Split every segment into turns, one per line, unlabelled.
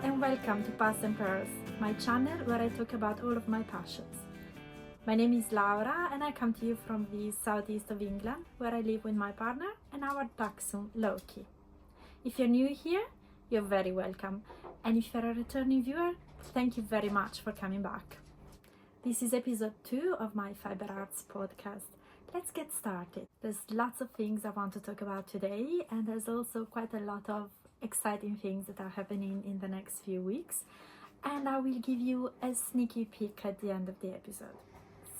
and welcome to Past and Purls, my channel where I talk about all of my passions. My name is Laura and I come to you from the southeast of England, where I live with my partner and our dachshund Loki. If you're new here, you're very welcome, and if you're a returning viewer, thank you very much for coming back. This is episode 2 of my Fiber Arts podcast. Let's get started. There's lots of things I want to talk about today, and there's also quite a lot of exciting things that are happening in the next few weeks, and I will give you a sneaky peek at the end of the episode.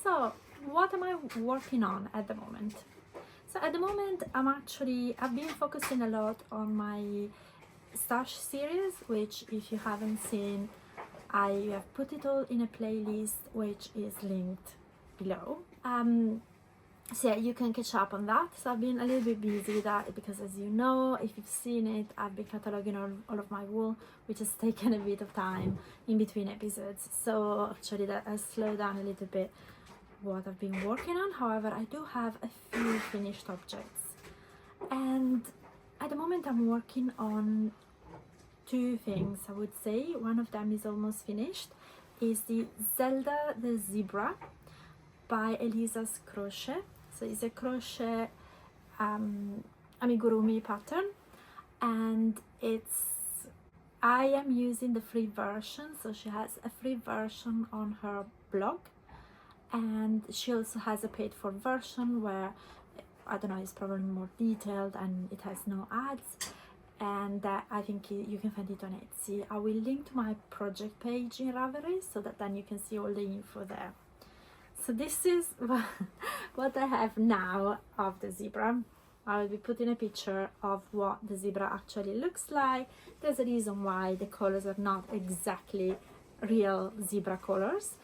So what am I working on at the moment? So at the moment I've been focusing a lot on my stash series, which if you haven't seen, I have put it all in a playlist which is linked below. So yeah, you can catch up on that. So I've been a little bit busy with that because, as you know, if you've seen it, I've been cataloguing all of my wool, which has taken a bit of time in between episodes. So actually that has slowed down a little bit what I've been working on. However, I do have a few finished objects, and at the moment I'm working on two things, I would say. One of them is almost finished, is the Zelda the Zebra by Elisa's Crochet. So it's a crochet amigurumi pattern, and I am using the free version. So she has a free version on her blog, and she also has a paid for version where, I don't know, it's probably more detailed and it has no ads, and I think you can find it on Etsy. I will link to my project page in Ravelry so that then you can see all the info there. So this is what I have now of the zebra. I will be putting a picture of what the zebra actually looks like. There's a reason why the colors are not exactly real zebra colors,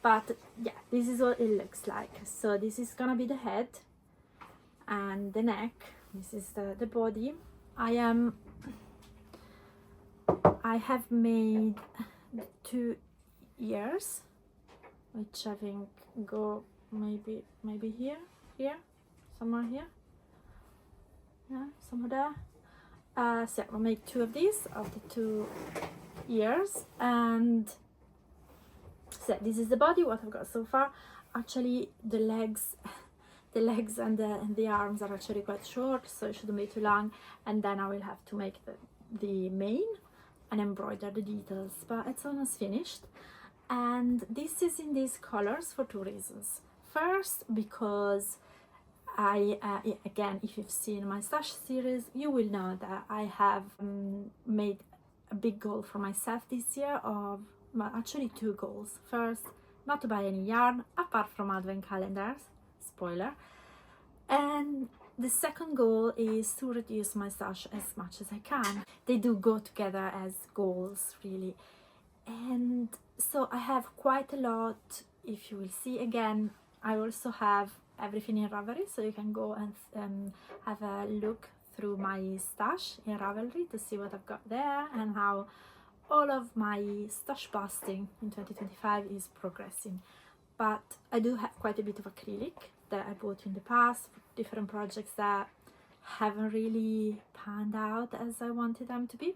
but yeah, this is what it looks like. So this is gonna be the head and the neck. This is the body. I have made 2 ears, which I think go maybe here, somewhere here, yeah, somewhere there. So I'll make 2 of these, of the 2 ears, and so this is the body, what I've got so far. Actually the legs and the arms are actually quite short, so it shouldn't be too long, and then I will have to make the mane and embroider the details, but it's almost finished. And this is in these colors for 2 reasons. First, because again, if you've seen my stash series, you will know that I have made a big goal for myself this year of, well, actually 2 goals. First, not to buy any yarn apart from advent calendars, spoiler, and the second goal is to reduce my stash as much as I can. They do go together as goals, really. And so I have quite a lot. If you will see again, I also have everything in Ravelry, so you can go and have a look through my stash in Ravelry to see what I've got there and how all of my stash busting in 2025 is progressing. But I do have quite a bit of acrylic that I bought in the past for different projects that haven't really panned out as I wanted them to be,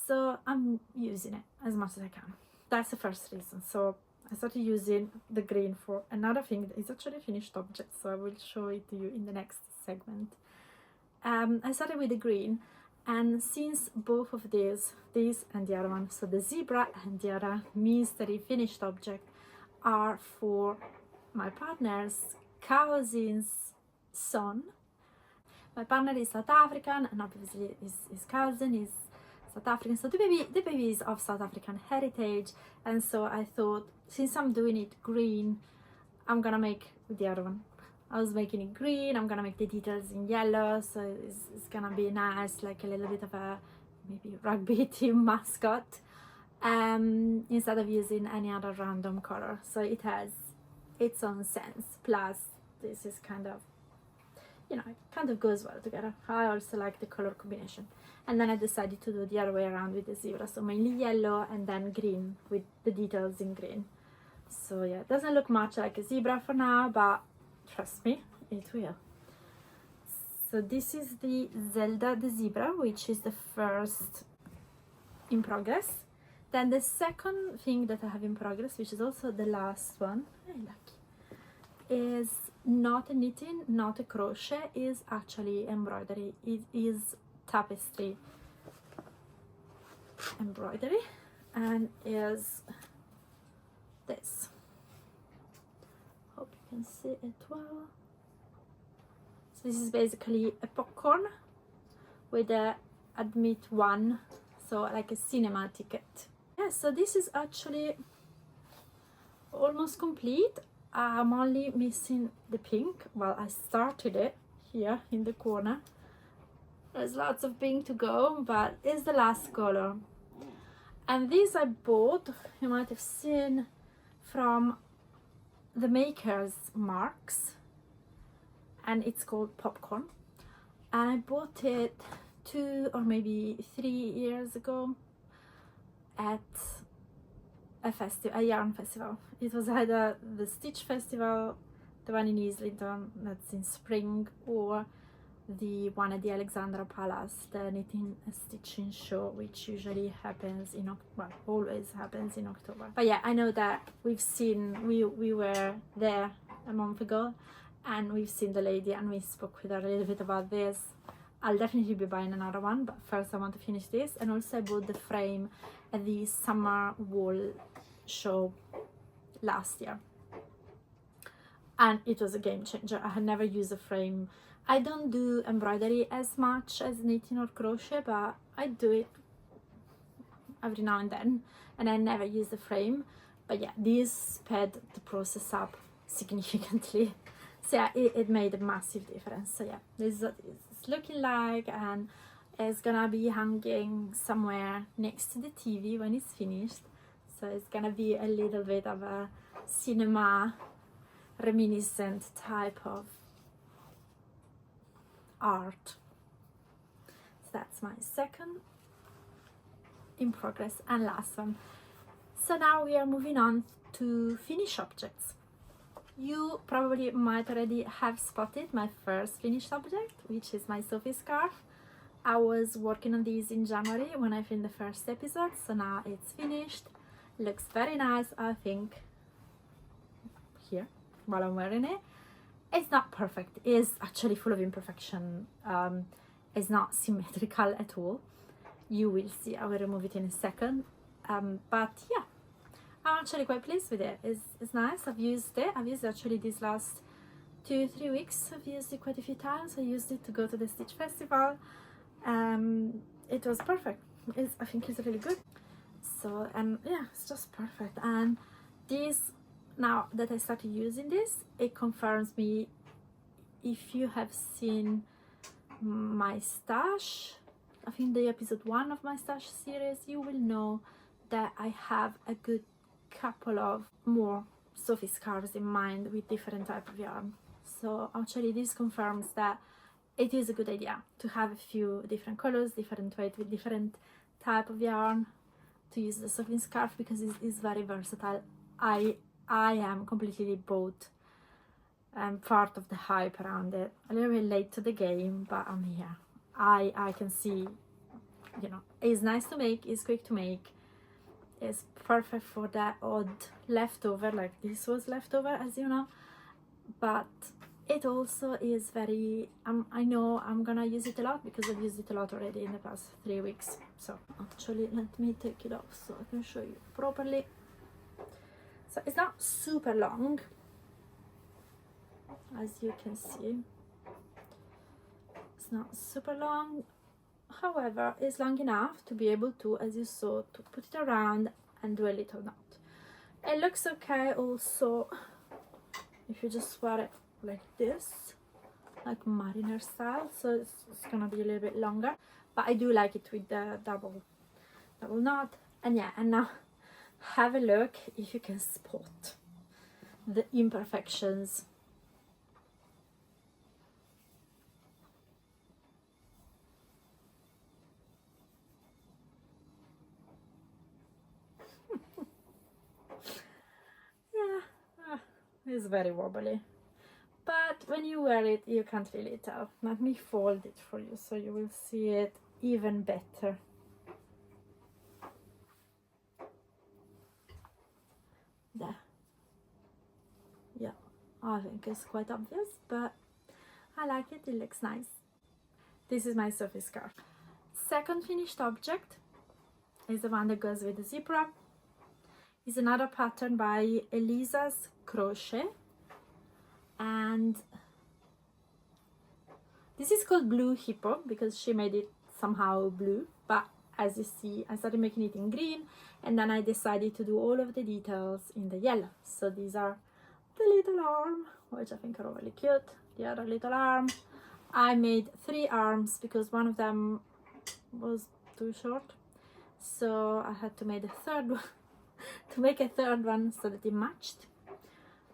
so I'm using it as much as I can. That's the first reason. So I started using the green for another thing that is actually a finished object, so I will show it to you in the next segment. I started with the green, and since both of this and the other one, so the zebra and the other mystery finished object, are for my partner's cousin's son. My partner is South African, and obviously his cousin is South African, so the baby is of South African heritage, and so I thought, since I'm doing it green, I'm gonna make the other one. I was making it green, I'm gonna make the details in yellow, so it's gonna be nice, like a little bit of a maybe rugby team mascot, instead of using any other random color. So it has its own sense, plus this is kind of, you know, it kind of goes well together. I also like the color combination. And then I decided to do the other way around with the zebra, so mainly yellow and then green with the details in green. So yeah, it doesn't look much like a zebra for now, but trust me, it will. So this is the Zelda the Zebra, which is the first in progress. Then the second thing that I have in progress, which is also the last one, hey, lucky, is not a knitting, not a crochet, is actually embroidery. It is tapestry embroidery, and is this. Hope you can see it well. So this is basically a popcorn with a admit one, so like a cinema ticket. Yeah, so this is actually almost complete. I'm only missing the pink. Well, I started it here in the corner. There's lots of pink to go, but it's the last color. And this I bought, you might have seen, from the Maker's Marks, and it's called Popcorn. And I bought it 2 or maybe 3 years ago at a yarn festival. It was either the Stitch Festival, the one in Islington, that's in spring, or the one at the Alexandra Palace, the Knitting and Stitching show, which usually happens in always happens in October. But yeah, I know that we've seen, we were there a month ago, and we've seen the lady and we spoke with her a little bit about this. I'll definitely be buying another one, but first I want to finish this. And also I bought the frame at the summer wool show last year, and it was a game changer. I had never used a frame. I don't do embroidery as much as knitting or crochet, but I do it every now and then, and I never use the frame. But yeah, this sped the process up significantly. So yeah, it made a massive difference. So yeah, this is what it's looking like, and it's gonna be hanging somewhere next to the TV when it's finished. So it's gonna be a little bit of a cinema reminiscent type of art. So that's my second in progress and last one. So now we are moving on to finished objects. You probably might already have spotted my first finished object, which is my Sophie scarf. I was working on these in January when I filmed the first episode, so now it's finished. Looks very nice, I think, here while I'm wearing it. It's not perfect, it's actually full of imperfection. It's not symmetrical at all. You will see, I will remove it in a second. But yeah, I'm actually quite pleased with it. It's nice. I've used it actually these last 2-3 weeks. I've used it quite a few times. I used it to go to the Stitch Festival. It was perfect. I think it's really good. So, and yeah, it's just perfect. And this, now that I started using this, it confirms me. If you have seen my stash, I think the episode 1 of my stash series, you will know that I have a good couple of more Sophie scarves in mind with different type of yarn. So actually this confirms that it is a good idea to have a few different colors, different weight with different type of yarn to use the Sophie scarf, because it's very versatile. I am completely bought part of the hype around it. A little bit late to the game, but I'm here. I can see, you know, it's nice to make, it's quick to make, it's perfect for that odd leftover, like this was leftover, as you know, but it also is very, I know I'm gonna use it a lot because I've used it a lot already in the past 3 weeks. So actually let me take it off so I can show you properly. So it's not super long, as you can see. It's not super long, however it's long enough to be able to, as you saw, to put it around and do a little knot. It looks okay also if you just wear it like this, like mariner style, so it's gonna be a little bit longer, but I do like it with the double knot. And yeah, and now have a look if you can spot the imperfections. Yeah, it's very wobbly, but when you wear it you can't really tell. Let me fold it for you so you will see it even better. I think it's quite obvious, but I like it, it looks nice. This is my surface scarf. Second finished object is the one that goes with the zebra. It's another pattern by Elisa's Crochet, and this is called Blue Hippo because she made it somehow blue, but as you see, I started making it in green, and then I decided to do all of the details in the yellow. So these are the little arm, which I think are really cute, the other little arm. I made 3 arms because one of them was too short, so I had to make a third one to make a third one so that it matched.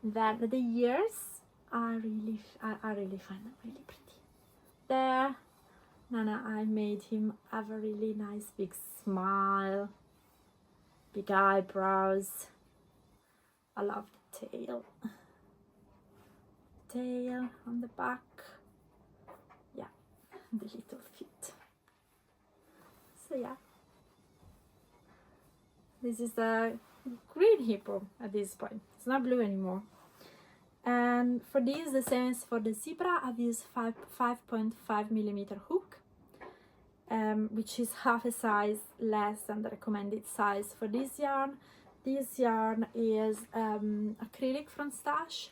Then the ears, I really find them really pretty. There, Nana, I made him have a really nice big smile, big eyebrows. I love the tail on the back. Yeah, the little feet. So yeah, this is the green hippo at this point. It's not blue anymore. And for these, the same as for the zebra, I've used 5.5mm hook, which is half a size less than the recommended size for this yarn. This yarn is acrylic from Stash,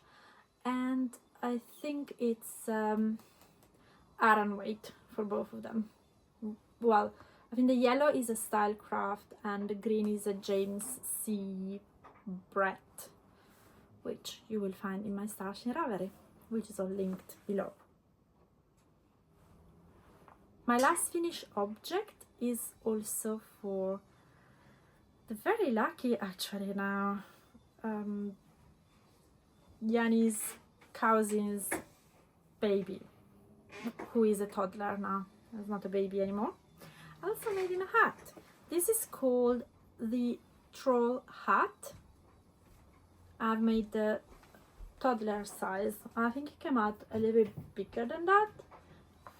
and I think it's Aran weight for both of them. Well, I think the yellow is a Stylecraft and the green is a James C. Brett, which you will find in my stash in Ravelry, which is all linked below. My last finished object is also for the very lucky, actually now, Yanni's cousin's baby, who is a toddler now. It's not a baby anymore. I also made him a hat. This is called the Troll hat. I've made the toddler size. I think it came out a little bit bigger than that,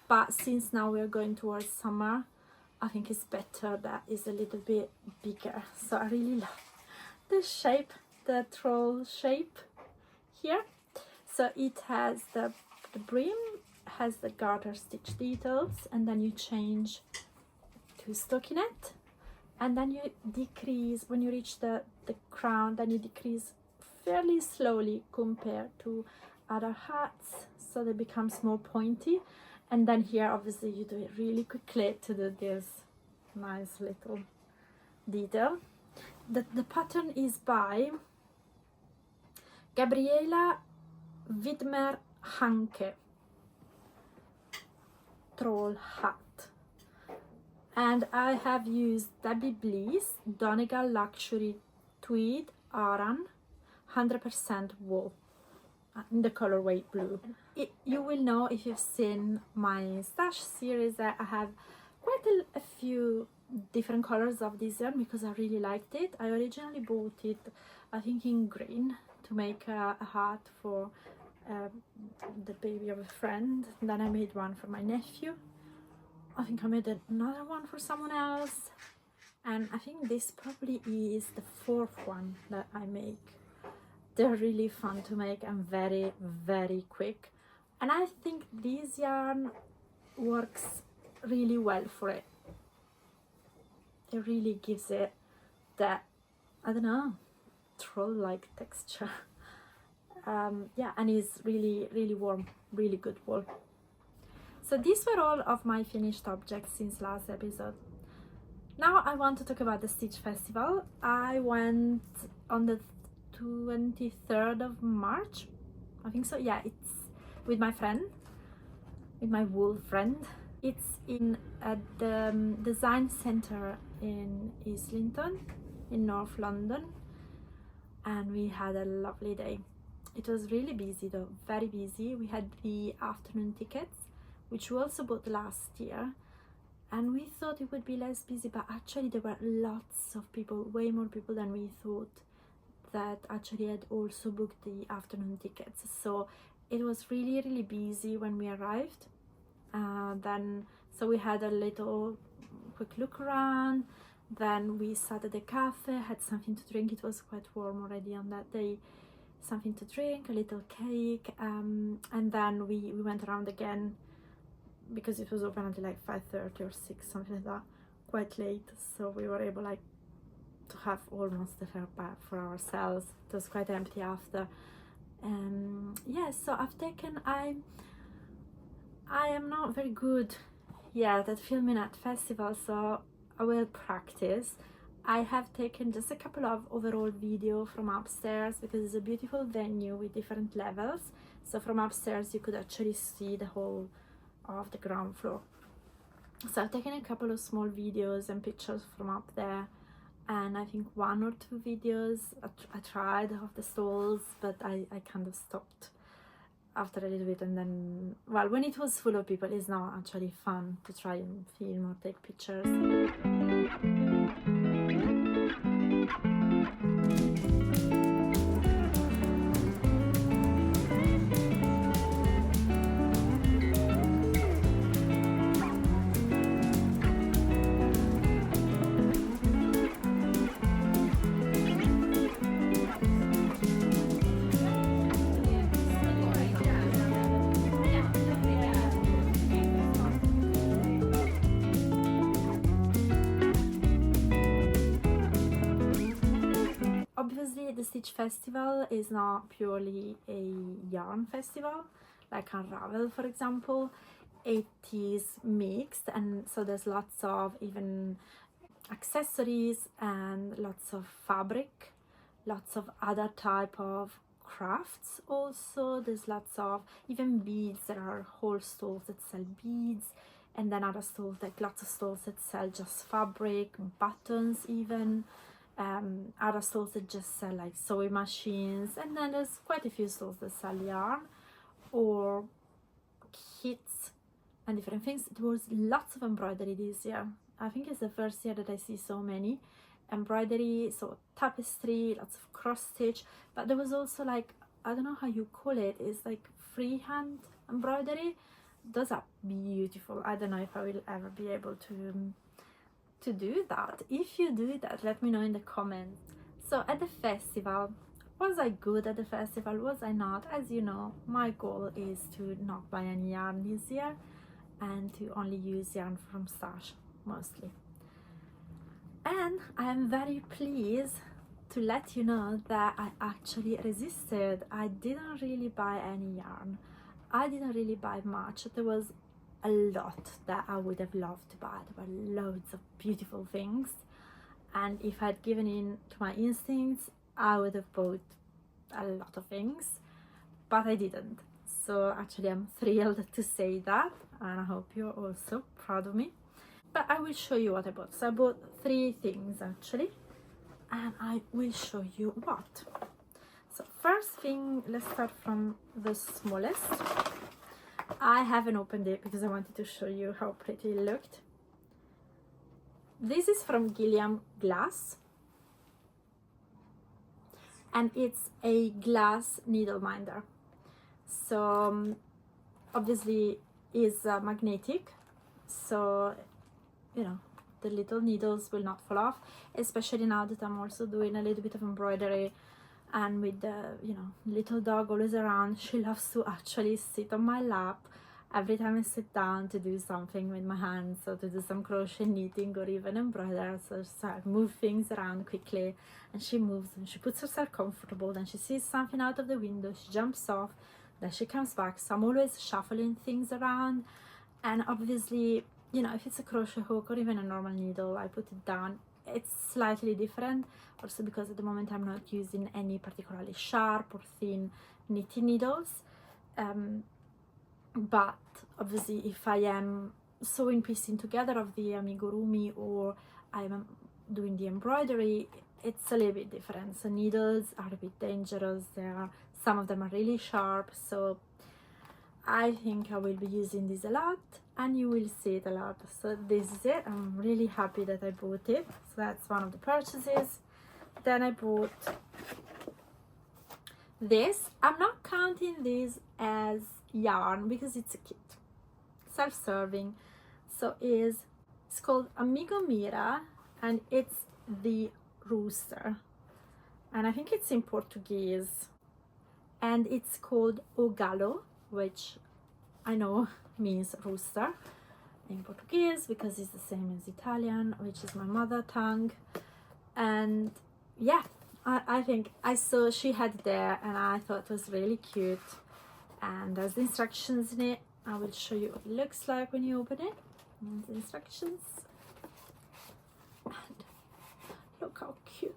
but since now we're going towards summer, I think it's better that it's a little bit bigger. So I really love the shape, the troll shape here. So it has the brim has the garter stitch details, and then you change to stockinette, and then you decrease when you reach the crown, then you decrease fairly slowly compared to other hats, so they becomes more pointy. And then here obviously you do it really quickly to do this nice little detail. The pattern is by Gabriela Widmer Hanke, Troll hat. And I have used Debbie Bliss Donegal Luxury Tweed Aran 100% wool in the colorway blue. You will know if you've seen my stash series that I have quite a few different colors of this yarn because I really liked it. I originally bought it, I think, in green to make a hat for the baby of a friend. Then I made one for my nephew. I think I made another one for someone else, and I think this probably is the 4th one that I make. They're really fun to make and very, very quick, and I think this yarn works really well for it. It really gives it that, I don't know, troll-like texture. Yeah, and it's really, really warm, really good wool. So these were all of my finished objects since last episode. Now I want to talk about the Stitch Festival. I went on the 23rd of March, I think so. Yeah, it's with my friend, with my wool friend. It's in at the design center in Islington in North London, and we had a lovely day. It was really busy though, very busy. We had the afternoon tickets, which we also bought last year, and we thought it would be less busy, but actually there were lots of people, way more people than we thought, that actually had also booked the afternoon tickets. So it was really, really busy when we arrived. So we had a little quick look around, then we sat at the cafe, had something to drink. It was quite warm already on that day, something to drink, a little cake, and then we went around again because it was open until like 5:30 or 6, something like that, quite late. So we were able like to have almost the fair bar for ourselves. It was quite empty after. Yeah, so I am not very good yet at filming at festivals, so I will practice. I have taken just a couple of overall video from upstairs because it's a beautiful venue with different levels. So from upstairs you could actually see the whole of the ground floor. So I've taken a couple of small videos and pictures from up there, and I think 1 or 2 videos I tried of the stalls, but I kind of stopped after a little bit. And then, well, when it was full of people, it's not actually fun to try and film or take pictures. Obviously, the Stitch Festival is not purely a yarn festival, like Unravel, for example. It is mixed, and so there's lots of even accessories and lots of fabric, lots of other type of crafts also. There's lots of even beads. There are whole stalls that sell beads, and then other stalls, like lots of stalls that sell just fabric, buttons even. Other stalls that just sell like sewing machines, and then there's quite a few stalls that sell yarn or kits and different things. There was lots of embroidery this year. I think it's the first year that I see so many embroidery, so tapestry, lots of cross stitch, but there was also like, I don't know how you call it, it's like freehand embroidery. Those are beautiful. I don't know if I will ever be able to do that. If you do that, let me know in the comments. So at the festival, was I good at the festival? Was I not? As you know, my goal is to not buy any yarn this year and to only use yarn from stash mostly. And I am very pleased to let you know that I actually resisted. I didn't really buy any yarn. I didn't really buy much. There was a lot that I would have loved to buy. There were loads of beautiful things, and if I'd given in to my instincts, I would have bought a lot of things, but I didn't. So actually I'm thrilled to say that, and I hope you're also proud of me. But I will show you what I bought. So I bought 3 things actually, and I will show you what. So first thing, let's start from the smallest. I haven't opened it because I wanted to show you how pretty it looked. This is from Gilliam Glass, and it's a glass needle minder. So obviously is magnetic, so you know the little needles will not fall off, especially now that I'm also doing a little bit of embroidery. And with the little dog always around, she loves to actually sit on my lap every time I sit down to do something with my hands, or to do some crochet, knitting, or even embroider. So I move things around quickly, and she moves and she puts herself comfortable, then she sees something out of the window, she jumps off, then she comes back. So I'm always shuffling things around, and obviously if it's a crochet hook or even a normal needle, I put it down. It's slightly different also because at the moment I'm not using any particularly sharp or thin knitting needles, but obviously if I am sewing piecing together of the amigurumi, or I'm doing the embroidery, it's a little bit different. So needles are a bit dangerous. Some of them are really sharp, so I think I will be using this a lot, and you will see it a lot. So this is it. I'm really happy that I bought it. So that's one of the purchases. Then I bought this. I'm not counting this as yarn because it's a kit, self-serving. So it's called Amigo Mira, and it's the rooster, and I think it's in Portuguese. and it's called O Galo, which I know means rooster in Portuguese because it's the same as Italian, which is my mother tongue. And yeah, I think I saw she had it there and I thought it was really cute. And there's the instructions in it. I will show you what it looks like when you open it. And the instructions. And look how cute.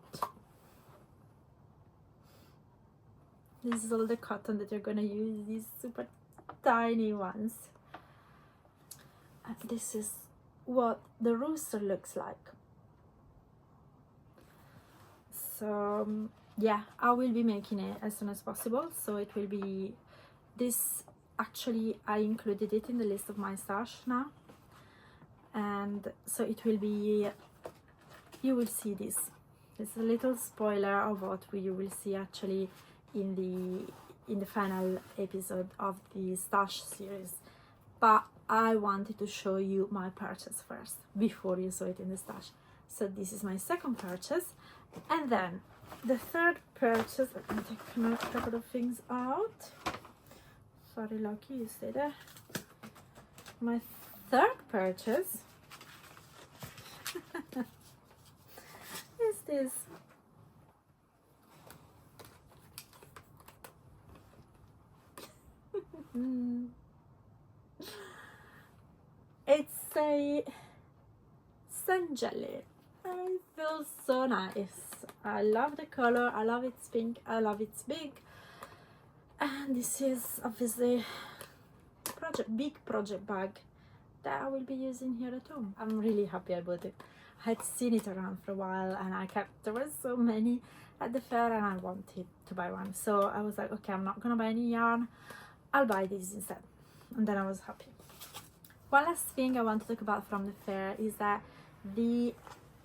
This is all the cotton that you're gonna use, these super tiny ones. And this is what the rooster looks like. So yeah, I will be making it as soon as possible. So it will be this, actually I included it in the list of my stash now, and so it will be, you will see this. It's a little spoiler of what you will see actually in the final episode of the stash series, but I wanted to show you my purchase first before you saw it in the stash. So this is my second purchase, and then the third purchase, let me take a couple of things out. Sorry, Lucky, you stay there. My third purchase is this. It's a sun jelly. It feels so nice. I love the color, I love it's pink, I love it's big. And this is obviously big project bag that I will be using here at home. I'm really happy I bought it. I had seen it around for a while and there were so many at the fair and I wanted to buy one. So I was like, okay, I'm not gonna buy any yarn, I'll buy these instead. And then I was happy. One last thing I want to talk about from the fair is that the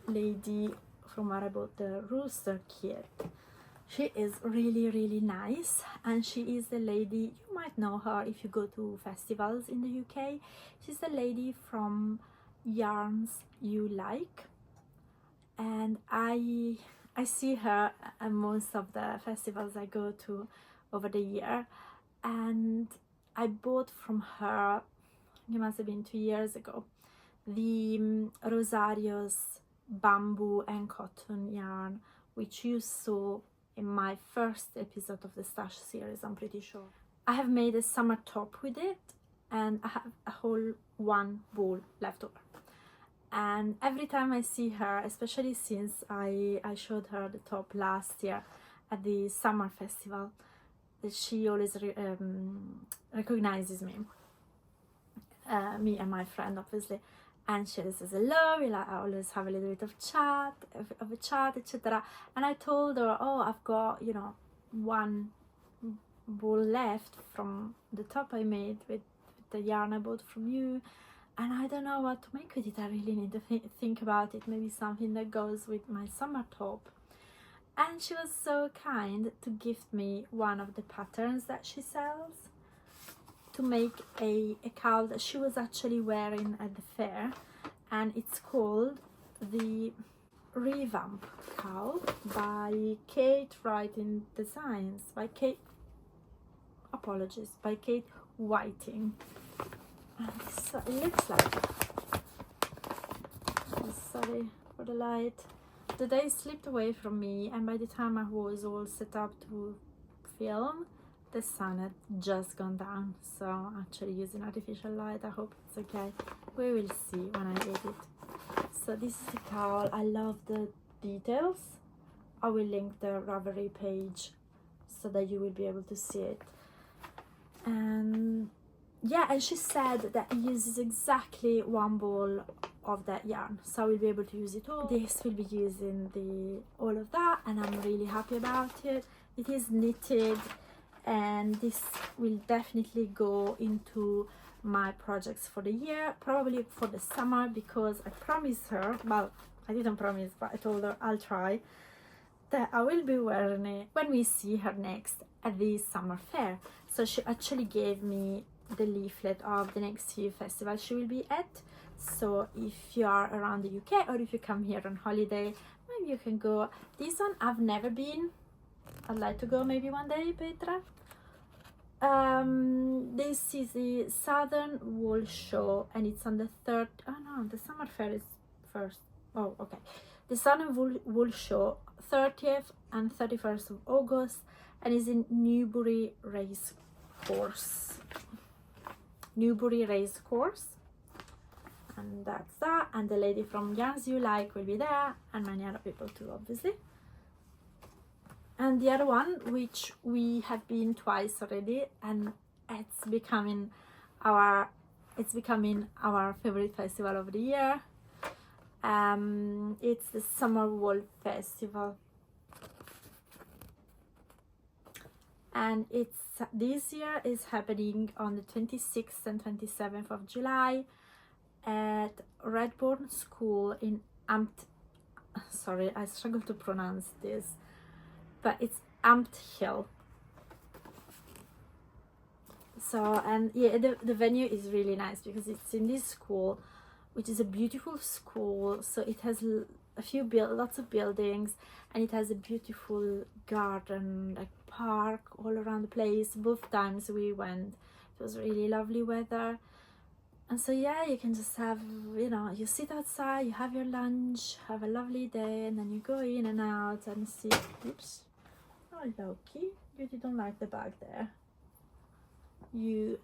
lady from where I bought the rooster kit, she is really nice, and she is the lady, you might know her if you go to festivals in the UK. She's the lady from Yarns You Like, and I see her at most of the festivals I go to over the year, and I bought from her, it must have been 2 years ago, the Rosario's bamboo and cotton yarn, which you saw in my first episode of the stash series, I'm pretty sure. I have made a summer top with it and I have a whole one ball left over. And every time I see her, especially since I showed her the top last year at the summer festival, she always recognizes me. Me and my friend, obviously, and she says hello. I always have a little bit of a chat, etc. And I told her, oh, I've got, you know, one ball left from the top I made with the yarn I bought from you, and I don't know what to make with it. I really need to think about it. Maybe something that goes with my summer top. And she was so kind to gift me one of the patterns that she sells to make a cowl that she was actually wearing at the fair, and it's called the Revamp Cowl by Kate Writing Designs, by Kate Whiting. And this is what it looks like. Oh, sorry for the light. The day slipped away from me, and by the time I was all set up to film, the sun had just gone down, so actually using artificial light, I hope it's okay. We will see when I edit. So this is the cowl. I love the details. I will link the Ravelry page so that you will be able to see it. And yeah, and she said that it uses exactly one ball of that yarn, so I will be able to use it all. This will be using all of that, and I'm really happy about it. It is knitted, and this will definitely go into my projects for the year, probably for the summer, because I promised her, well, I didn't promise, but I told her I'll try, that I will be wearing it when we see her next at the summer fair. So she actually gave me the leaflet of the next few festivals she will be at. So if you are around the UK, or if you come here on holiday, maybe you can go. This one I've never been. I'd like to go maybe one day, Petra. This is the Southern Wool Show, and it's on the 3rd. Oh no, the summer fair is first. Oh, okay. The Southern Wool Show, 30th and 31st of August, and is in Newbury Race Course. Newbury Race Course. And that's that. And the lady from Yarns You Like will be there, and many other people too, obviously. And the other one, which we have been twice already, and it's becoming our favorite festival of the year. It's the Summer Wool Festival, and this year is happening on the 26th and 27th of July at Redbourne School in sorry, I struggle to pronounce this, but it's Amt Hill. So, and yeah, the venue is really nice because it's in this school, which is a beautiful school. So it has lots of buildings, and it has a beautiful garden, like park all around the place. Both times we went, it was really lovely weather. And so yeah, you can just have, you sit outside, you have your lunch, have a lovely day, and then you go in and out and see. Oops. Oh, Loki, you didn't like the bag there. You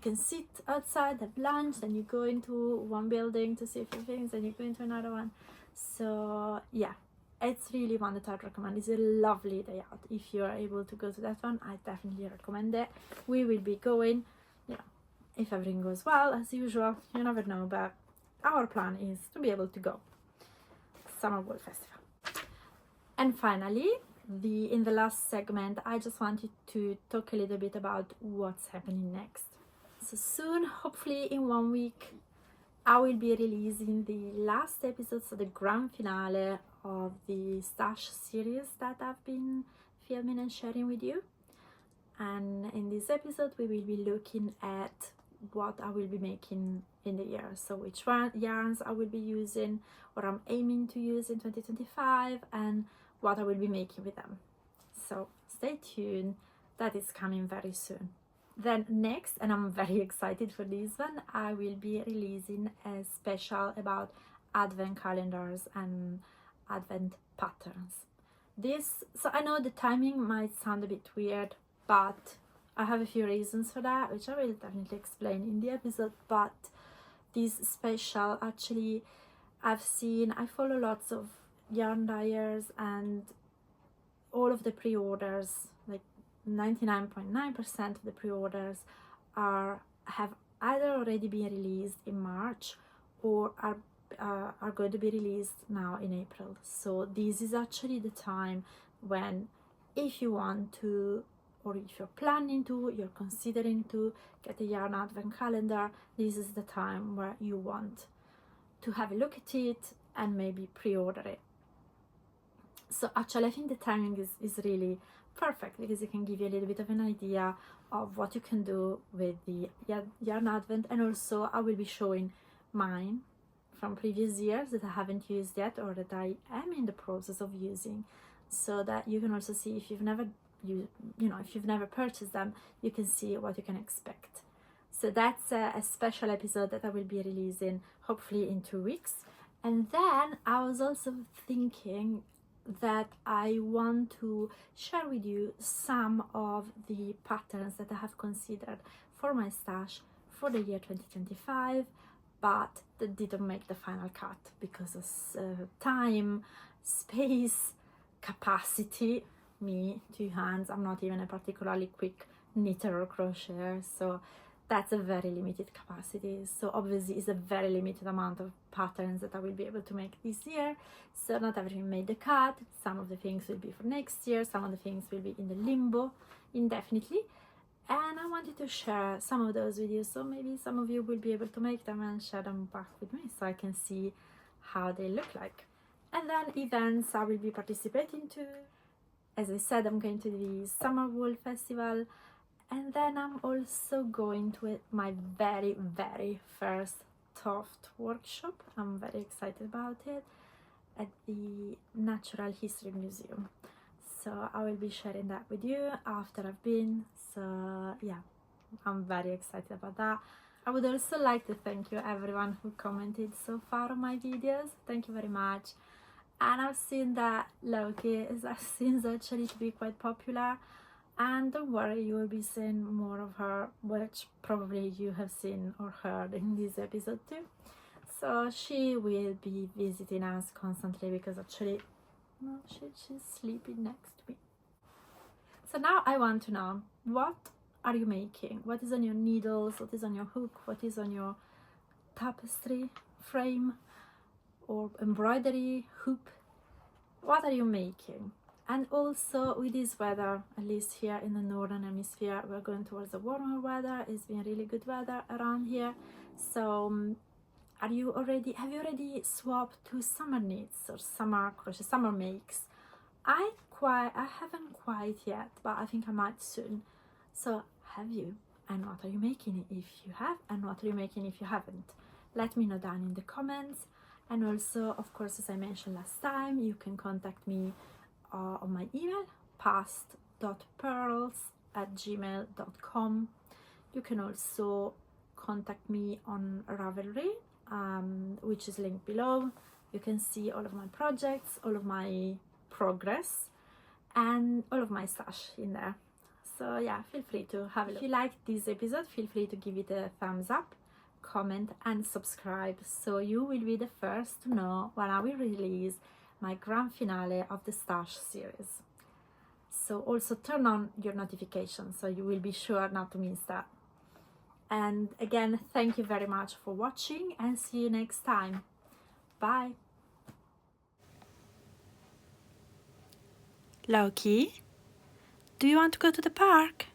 can sit outside, have lunch, then you go into one building to see a few things, then you go into another one. So yeah, it's really one that I'd recommend. It's a lovely day out. If you're able to go to that one, I definitely recommend it. We will be going, if everything goes well, as usual. You never know, but our plan is to be able to go. Summer Wool Festival. And finally, in the last segment, I just wanted to talk a little bit about what's happening next. So soon, hopefully in 1 week, I will be releasing the last episode, so the grand finale of the Stash series that I've been filming and sharing with you. And in this episode, we will be looking at what I will be making in the year. So which yarns I will be using, what I'm aiming to use in 2025, and what I will be making with them. So stay tuned, that is coming very soon. Then next, and I'm very excited for this one, I will be releasing a special about advent calendars and advent patterns. So I know the timing might sound a bit weird, but I have a few reasons for that, which I will definitely explain in the episode. But this special, actually, I follow lots of yarn dyers, and all of the pre-orders, like 99.9% of the pre-orders have either already been released in March or are going to be released now in April. So this is actually the time when, if you want to, or if you're planning to, you're considering to get a yarn advent calendar, this is the time where you want to have a look at it and maybe pre-order it. So actually I think the timing is really perfect, because it can give you a little bit of an idea of what you can do with the yarn advent. And also I will be showing mine from previous years that I haven't used yet, or that I am in the process of using, so that you can also see, if you've never if you've never purchased them, you can see what you can expect. So that's a special episode that I will be releasing hopefully in 2 weeks. And then I was also thinking that I want to share with you some of the patterns that I have considered for my stash for the year 2025, but that didn't make the final cut because of time, space, capacity. Me, 2 hands, I'm not even a particularly quick knitter or crocheter, so that's a very limited capacity. So obviously it's a very limited amount of patterns that I will be able to make this year. So not everything made the cut. Some of the things will be for next year, some of the things will be in the limbo indefinitely, and I wanted to share some of those with you, so maybe some of you will be able to make them and share them back with me, so I can see how they look like. And then events I will be participating to. As I said, I'm going to the Summer Wool Festival, and then I'm also going to my very, very first Toft workshop. I'm very excited about it, at the Natural History Museum. So I will be sharing that with you after I've been. So yeah, I'm very excited about that. I would also like to thank you everyone who commented so far on my videos. Thank you very much. And I've seen that Loki seems actually to be quite popular, and don't worry, you will be seeing more of her, which probably you have seen or heard in this episode too. So she will be visiting us constantly because actually no, she's sleeping next to me. So now I want to know, what are you making? What is on your needles? What is on your hook? What is on your tapestry frame or embroidery hoop? What are you making? And also with this weather, at least here in the northern hemisphere, we're going towards the warmer weather. It's been really good weather around here. So have you already swapped to summer knits or summer crochet, summer makes? I haven't quite yet, but I think I might soon. So have you? And what are you making if you have? And what are you making if you haven't? Let me know down in the comments. And also, of course, as I mentioned last time, you can contact me on my email, past.purls@gmail.com. You can also contact me on Ravelry, which is linked below. You can see all of my projects, all of my progress, and all of my stash in there. So yeah, feel free to have a look. If you liked this episode, feel free to give it a thumbs up, comment and subscribe, so you will be the first to know when I will release my grand finale of the stash series. So also turn on your notifications so you will be sure not to miss that. And again, thank you very much for watching and see you next time. Bye. Loki, do you want to go to the park?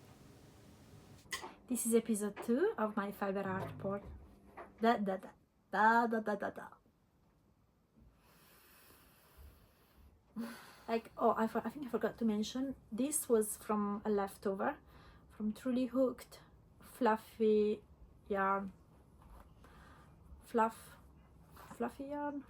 This is episode 2 of my fiber art port. Da da da da da da da da. Like, oh, I think I forgot to mention, this was from a leftover from Truly Hooked fluffy yarn. Fluffy yarn.